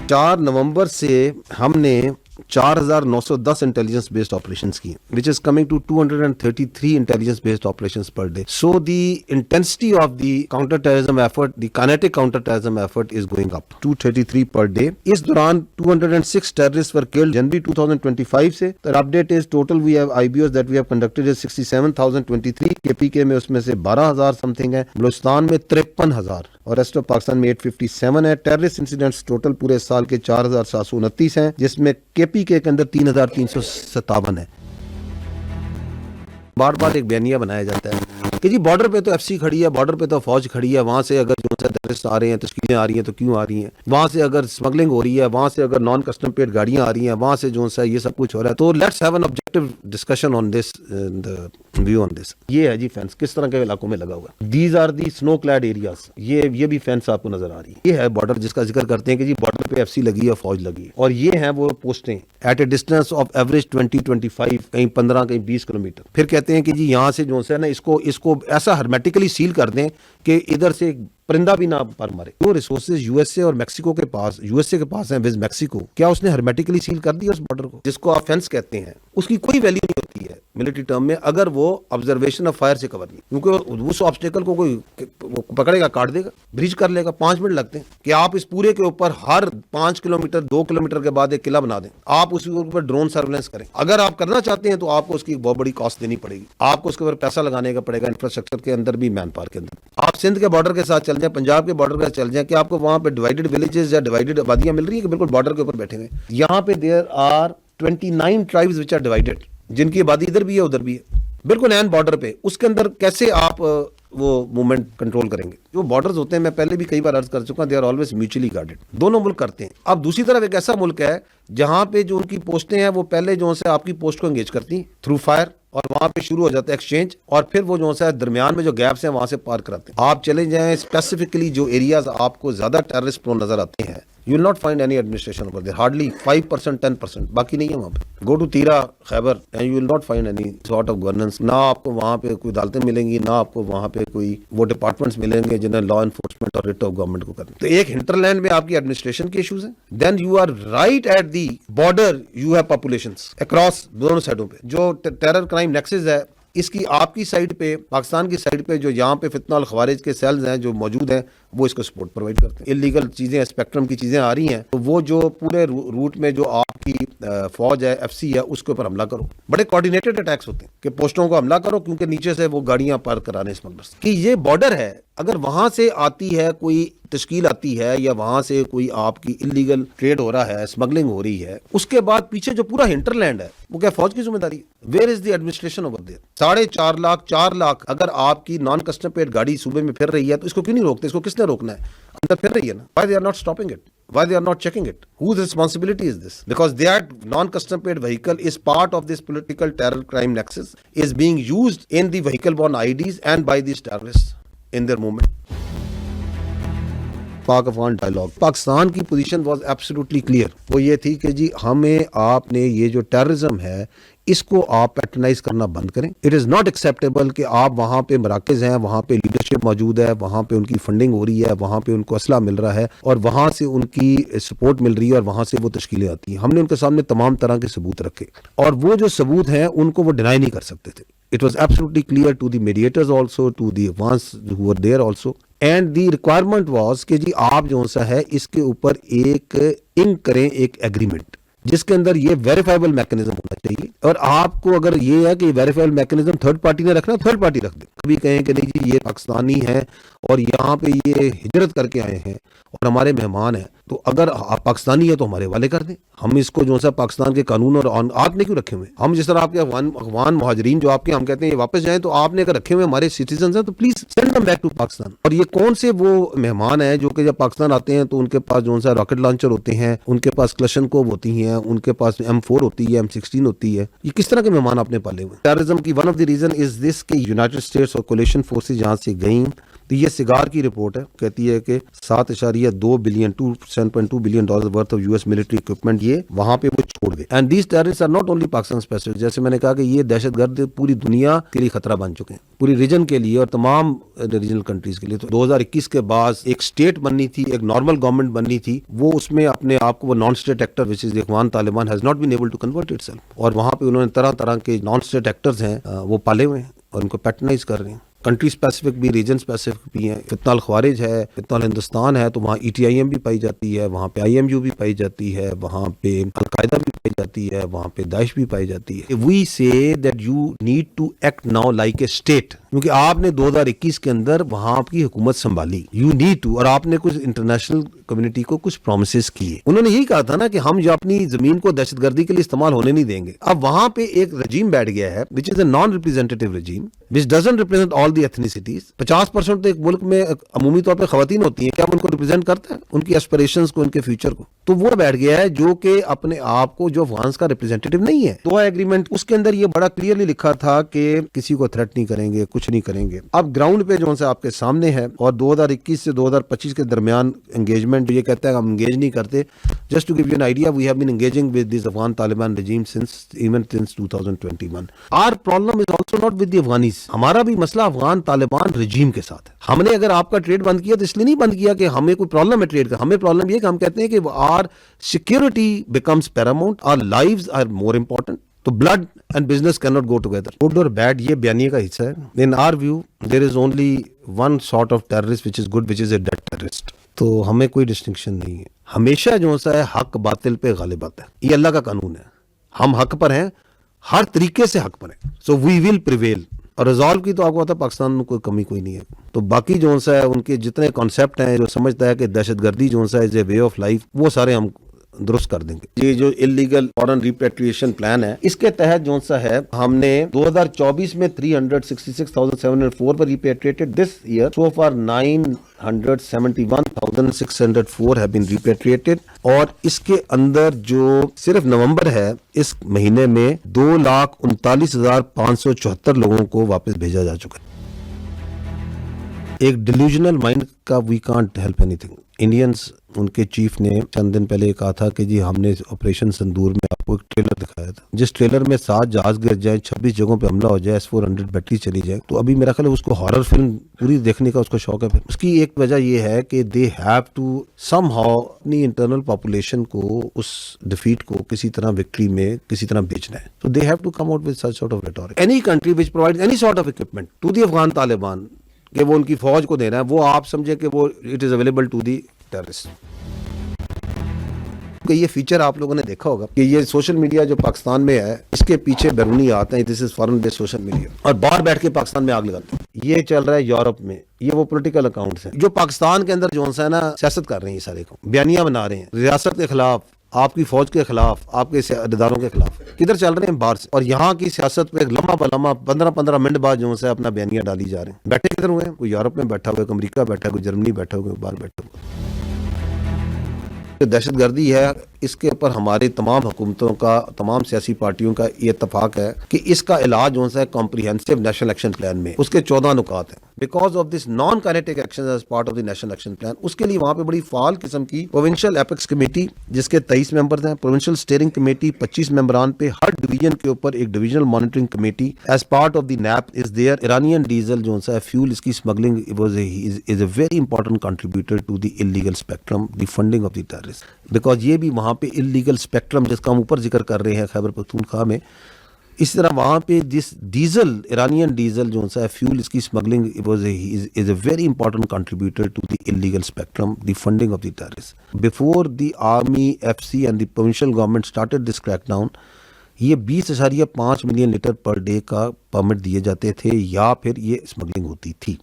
4 नवंबर से हमने 4,910 intelligence based operations की, which is coming to 233 intelligence based operations per day. So the intensity of the counter terrorism effort, the kinetic counter terrorism effort is going up, 233 per day. इस दौरान 206 terrorists were killed January 2025 से. The update is total we have IBOs that we have conducted is 67,023. KPK में उसमें से 12,000 something है, बलूचिस्तान में 53,000 और rest of Pakistan में 857 है. टेररिस्ट इंसिडेंट्स टोटल पूरे साल के 4,729 हैं, जिसमें केपीके के अंदर 3,357 है. बार बार एक बयानिया बनाया जाता है कि जी बॉर्डर पे तो एफसी खड़ी है, बॉर्डर पे तो फौज खड़ी है, वहां से अगर जो है टेररिस्ट आ रहे हैं, तश्कीलें आ रही हैं तो क्यों आ रही हैं, वहां से अगर स्मगलिंग हो रही है, वहां से अगर नॉन कस्टम पेड गाड़ियां आ रही हैं, वहां से जो है ये सब कुछ हो रहा है. तो let's have an objective discussion on this, view on this. ये है जी फेंस किस तरह के इलाकों में लगा हुआ है. These are the snow clad areas. ये भी फेंस आपको नजर आ रही है. ये है बॉर्डर जिसका जिक्र करते हैं कि जी बॉर्डर पे एफसी लगी है, फौज लगी है, और ये है वो पोस्टें at a distance of average 20-25, कहीं 15, कहीं 20 किलोमीटर. फिर कहते हैं कि जी यहाँ से जो है ना इसको ऐसा हर्मेटिकली सील कर दें कि इधर से परिंदा भी ना पर मारे. वो रिसोर्सेज यूएसए और मैक्सिको के पास, यूएसए के पास है विद मैक्सिको, क्या उसने हर्मेटिकली सील कर दिया उस बॉर्डर को, जिसको आप फेंस कहते हैं, उसकी कोई वैल्यू नहीं होती है मिलिट्री टर्म में अगर वो ऑब्जर्वेशन ऑफ फायर से कवर नहीं, क्योंकि उस ऑब्स्टेकल को कोई पकड़ेगा, काट देगा, ब्रीच कर लेगा. 5 मिनट लगते हैं कि आप इस पूरे के ऊपर हर 5 किलोमीटर 2 किलोमीटर के बाद एक किला बना दें, आप उसके ऊपर ड्रोन सर्वेलेंस करें. अगर आप करना चाहते हैं तो आपको उसकी बहुत बड़ी कॉस्ट देनी पड़ेगी, आपको उसके ऊपर पैसा लगाने का पड़ेगा, इंफ्रास्ट्रक्चर के अंदर भी, मैन पावर के अंदर. आप सिंध के बॉर्डर के साथ चल जाए, पंजाब के बॉर्डर के साथ चल जाए, कि आपको वहां पे डिवाइडेड विलेजेस या डिवाइडेड आबादियां मिल रही है कि बिल्कुल बॉर्डर के ऊपर बैठे हुए. यहाँ पे there are 29 tribes which are divided, जिनकी आबादी इधर भी है उधर भी है, बिल्कुल एन बॉर्डर पे. उसके अंदर कैसे आप वो मूवमेंट कंट्रोल करेंगे. जो बॉर्डर्स होते हैं, मैं पहले भी कई बार अर्ज कर चुका, they are always mutually guarded. दोनों मुल्क करते हैं. अब दूसरी तरफ एक ऐसा मुल्क है जहां पे जो उनकी पोस्टें हैं वो पहले जो है आपकी पोस्ट को एंगेज करती हैं थ्रू फायर, और वहां पे शुरू हो जाता है एक्सचेंज, और फिर वो जो है दरमियान में जो गैप्स हैं वहां से पार कराते हैं. आप चले जाएं स्पेसिफिकली जो एरियाज आपको ज्यादा टेररिस्ट प्रोन नजर आते हैं, you will not find any administration over there, hardly 5%, 10%, बाकी नहीं है वहाँ पे. Go to तीरा, Khyber, and you will not find any sort of governance. ना आपको वहाँ पे कोई अदालतें मिलेंगी, ना आपको वहाँ पे कोई वो डिपार्टमेंट्स मिलेंगे जिन्हें लॉ एनफोर्समेंट और रिट ऑफ गवर्नमेंट को करना. तो एक हिंटरलैंड में आपकी एडमिनिस्ट्रेशन के इशूज हैं. Then you are right at the border, you have populations across दोनों साइडों पे. जो टेरर क्राइम नेक्सस है, इसकी आपकी साइड पे, पाकिस्तान की साइड पे जो यहाँ पे फितना और खवारिज के सेल्स हैं जो मौजूद हैं, वो इसको सपोर्ट प्रोवाइड करते हैं. इलीगल चीजें, स्पेक्ट्रम की चीजें आ रही हैं, तो वो जो पूरे रूट में जो आपकी फौज है, एफसी है, उसके ऊपर हमला करो. बड़े कोऑर्डिनेटेड अटैक्स होते हैं कि पोस्टों को हमला करो, क्योंकि नीचे से वो गाड़ियां पार कराने स्मगलर्स. कि ये बॉर्डर है, अगर वहां से आती है कोई तश्कील आती है, या वहां से कोई आपकी इलीगल ट्रेड हो रहा है, स्मगलिंग हो रही है, उसके बाद पीछे जो पूरा हिंटरलैंड है वो क्या फौज की जिम्मेदारी है? Where is the administration over there? 4.5 lakh 4 lakh अगर आपकी नॉन कस्टम पेड गाड़ी सूबे में फिर रही है, तो इसको क्यों नहीं रोकते? इसको किसने रोकना है? अंदर फिर रही है ना. Why they are not stopping it? Why they are not checking it? Whose responsibility is this? Because that non-custom paid vehicle is part of this political terror crime nexus, is being used in the vehicle-borne IDs and by these terrorists in their movement. पाक-अफगान dialogue, Pakistan की position was absolutely clear. वो ये थी कि जी हमें, आपने ये जो terrorism है इसको आप पैट्रनाइज करना बंद करें. इट इज़ नॉट एक्सेप्टेबल कि आप वहाँ पे मराकज़ हैं, वहाँ पे लीडरशिप मौजूद है, वहाँ पे उनकी फंडिंग हो रही है, वहाँ पे उनको असला मिल रहा है, और वहाँ से उनकी सपोर्ट मिल रही है, और वहाँ से वो तश्कीलें आती हैं. हमने उनके सामने तमाम तरह के सबूत रखे, और वो जो सबूत हैं उनको वो डिनाई नहीं कर सकते थे. It was absolutely clear to the mediators also, to the ones who were there also, and the requirement was कि जी आप जो सा है इसके ऊपर एक इंक करें, एक एग्रीमेंट जिसके अंदर ये वेरीफाइबल मैकेनिज्म होना चाहिए. और आपको अगर ये है कि वेरीफाइबल मैकेनिज्म थर्ड पार्टी ने रखना, थर्ड पार्टी रख दे. कभी कहें कि नहीं जी ये पाकिस्तानी है और यहाँ पे ये हिजरत करके आए हैं और हमारे मेहमान हैं, तो अगर आप पाकिस्तानी है तो हमारे वाले कर दें. हम इसको जो सा पाकिस्तान के कानून और आपने क्यों रखे हुए? हम जिस तरह आपके अफगान मुहाजिरीन जो आपके, हम कहते हैं ये वापस जाएं, तो आपने अगर रखे हुए हमारे सिटीजन हैं तो please send them back to Pakistan. और ये कौन से वो मेहमान हैं जो कि जब पाकिस्तान आते हैं तो उनके पास जो सा रॉकेट लॉन्चर होते हैं, उनके पास क्लशनकोव होती हैं, उनके पास M4 होती है, M16 होती है। ये किस तरह के मेहमान आपने पाले हुए? टेररिज्म की one of the reason is this कि यूनाइटेड स्टेट्स और कोलिशन फोर्सेज जहाँ से गई, तो ये सिगार की रिपोर्ट है, कहती है कि 7.2 billion $7.2 billion worth of US military equipment ये वहां पे वो छोड़ गए। And these terrorist are not only Pakistan specific, जैसे मैंने कहा कि ये दहशतगर्द पूरी दुनिया के लिए खतरा बन चुके हैं, पूरी रीजन के लिए और तमाम रीजनल कंट्रीज के लिए। तो 2021 के बाद एक स्टेट बननी थी, एक नॉर्मल गवर्नमेंट बननी थी, वो उसमें अपने आप को वो non state actor which is Afghan Taliban has not been able to convert itself. और वहां पे उन्होंने तरह तरह के नॉन स्टेट एक्टर्स हैं वो पाले हुए हैं और उनको पैटर्नाइज कर रहे हैं। कंट्री स्पेसिफिक भी, रीजन स्पेसिफिक भी है। फितनाल ख्वारिज है, फितनाल हिंदुस्तान है, तो वहाँ ETIM भी पाई जाती है, वहाँ पे IMU भी पाई जाती है, वहाँ पे अलकायदा भी पाई जाती है, वहाँ पे दाइश भी पाई जाती है। We say that you need to act now like a state, क्योंकि आपने 2021 के अंदर वहाँ की हुकूमत संभाली, यू नीड टू, और आपने कुछ इंटरनेशनल कम्युनिटी को कुछ प्रोमिस किए। उन्होंने यही कहा था ना कि हम जो अपनी जमीन को दहशतगर्दी के लिए इस्तेमाल होने नहीं देंगे। अब वहाँ पे एक रजीम बैठ गया है which is a non representative regime which doesn't represent all the ethnicities. 50% तो एक मुल्क में अमूमी तौर पर खवातीन होती हैं, क्या उनको रिप्रेजेंट करता है, उनकी एस्पिरेशंस को, उनके फ्यूचर को? तो वो बैठ गया है जो कि अपने आप को जो अफगान का रिप्रेजेंटेटिव नहीं है। दोहा एग्रीमेंट, उसके अंदर ये बड़ा क्लियरली लिखा था कि किसी को थ्रेट नहीं करेंगे, कुछ नहीं करेंगे। अब ग्राउंड पे जो है आपके सामने है, और 2021 से 2025 के दरमियान एंगेजमेंट, ये कहता है हम एंगेज नहीं करते। Just to give you an idea, we have been engaging with this Afghan Taliban regime since 2021. Our problem is also not with the Afghanis. हमारा भी मसला अफगान तालिबान regime के साथ है। हमने अगर आपका ट्रेड बंद किया तो इसलिए नहीं बंद किया कि हमें कोई प्रॉब्लम है ट्रेड का, हमें प्रॉब्लम ये कि हम कहते हैं कि our security becomes paramount, our lives are more important. तो blood and business cannot go together. Good or bad ये बयानिए का हिस्सा है। In our view, there is only one sort of terrorist which is good, which is a dead terrorist. तो हमें कोई distinction नहीं है। हमेशा जो सा है हक बातिल पे गालिब आता है, ये अल्लाह का कानून है। हम हक पर हैं, हर तरीके से हक पर हैं। So we will prevail. और रिजॉल्व की तो आपको पता है पाकिस्तान में कोई कमी कोई नहीं है। तो बाकी जो सा है उनके जितने कॉन्सेप्ट हैं, जो समझता है कि दहशतगर्दी जो सा is a way of life, वो सारे हम दुरुस्त कर देंगे। ये जो इलीगल फॉरेन रिपेट्रिएशन प्लान है, इसके तहत जो सा है हमने 2024 में 366,704 पर repatriated. This year so far 971,604 have been repatriated. और इसके अंदर जो सिर्फ नवंबर है, इस महीने में 2,39,574 लोगों को वापस भेजा जा चुका है। एक डिल्यूजनल माइंड का we can't help anything. Indians, उनके चीफ ने चंद दिन पहले कहा था कि जी हमने ऑपरेशन संदूर में आपको एक ट्रेलर दिखाया था, जिस ट्रेलर में 7 जहाज गिर जाए, 26 जगहों पे हमला हो जाए, S-400 बैटरी चली जाए। तो अभी मेरा ख्याल है उसको हॉरर फिल्म पूरी देखने का उसको शौक है। फिर उसकी एक वजह ये है कि दे हैव टू समहाउ अपनी इंटरनल पॉपुलेशन को उस डिफीट को किसी तरह विक्ट्री में किसी तरह बेचना है। तो they have to come out with such sort of rhetoric. Any country which provides any sort of equipment to the Afghan Taliban, कि वो उनकी फौज को देना है, वो आप समझे कि वो it is available to the terrorist. ये फीचर आप लोगों ने देखा होगा कि ये सोशल मीडिया जो पाकिस्तान में है, इसके पीछे बैरूनी आते हैं, this is foreign based social media, और बाहर बैठ के पाकिस्तान में आग लगाते हैं। ये चल रहा है यूरोप में, ये वो पॉलिटिकल अकाउंट्स हैं जो पाकिस्तान के अंदर जो है ना सियासत कर रहे हैं, ये सारे को बयानियां बना रहे हैं रियासत के खिलाफ, आपकी फौज के खिलाफ, आपके इदारों के खिलाफ। किधर चल रहे हैं? बाहर से। और यहाँ की सियासत पे लम्हा बलम्हा 15-15 मिनट बाद जो है अपना बयानियां डाली जा रहे हैं। बैठे किधर हुए हैं? कोई यूरोप में बैठा हुआ है, कोई अमेरिका बैठा हुआ, कोई जर्मनी बैठा हुआ, बाहर बैठा हुआ। दहशतगर्दी है, इसके ऊपर हमारी तमाम हुकूमतों का, तमाम सियासी पार्टियों का ये इत्तफाक है कि इसका इलाज जो है कॉम्प्रिहेंसिव नेशनल एक्शन प्लान में, उसके 14 नुकात हैं। Because of this non kinetic action as part of the national action plan, उसके लिए वहां पे बड़ी फाल किस्म की प्रोविंशियल एपेक्स कमेटी, जिसके 23 मेंबर्स हैं, प्रोविंशियल स्टीयरिंग कमेटी 25 मेंबरान पे, हर डिवीजन के ऊपर एक divisional monitoring committee as part of the NAP is there. Iranian diesel जो है फ्यूल, इसकी smuggling is a very important contributor to the illegal spectrum, the funding of the terrorist. Because ये भी वहां पे इलीगल स्पेक्ट्रम जिसका हम ऊपर जिक्र कर रहे हैं खैबर पख्तूनख्वा में, इस तरह वहाँ पे जिस डीजल, ईरानियन डीजल जो है फ्यूल, इसकी smuggling is a very important contributor to the illegal spectrum, the funding of the terrorist. Before the army, FC and the provincial government started this crackdown, ये 20.5 मिलियन लीटर पर डे का permit दिए जाते थे, या फिर ये smuggling होती थी।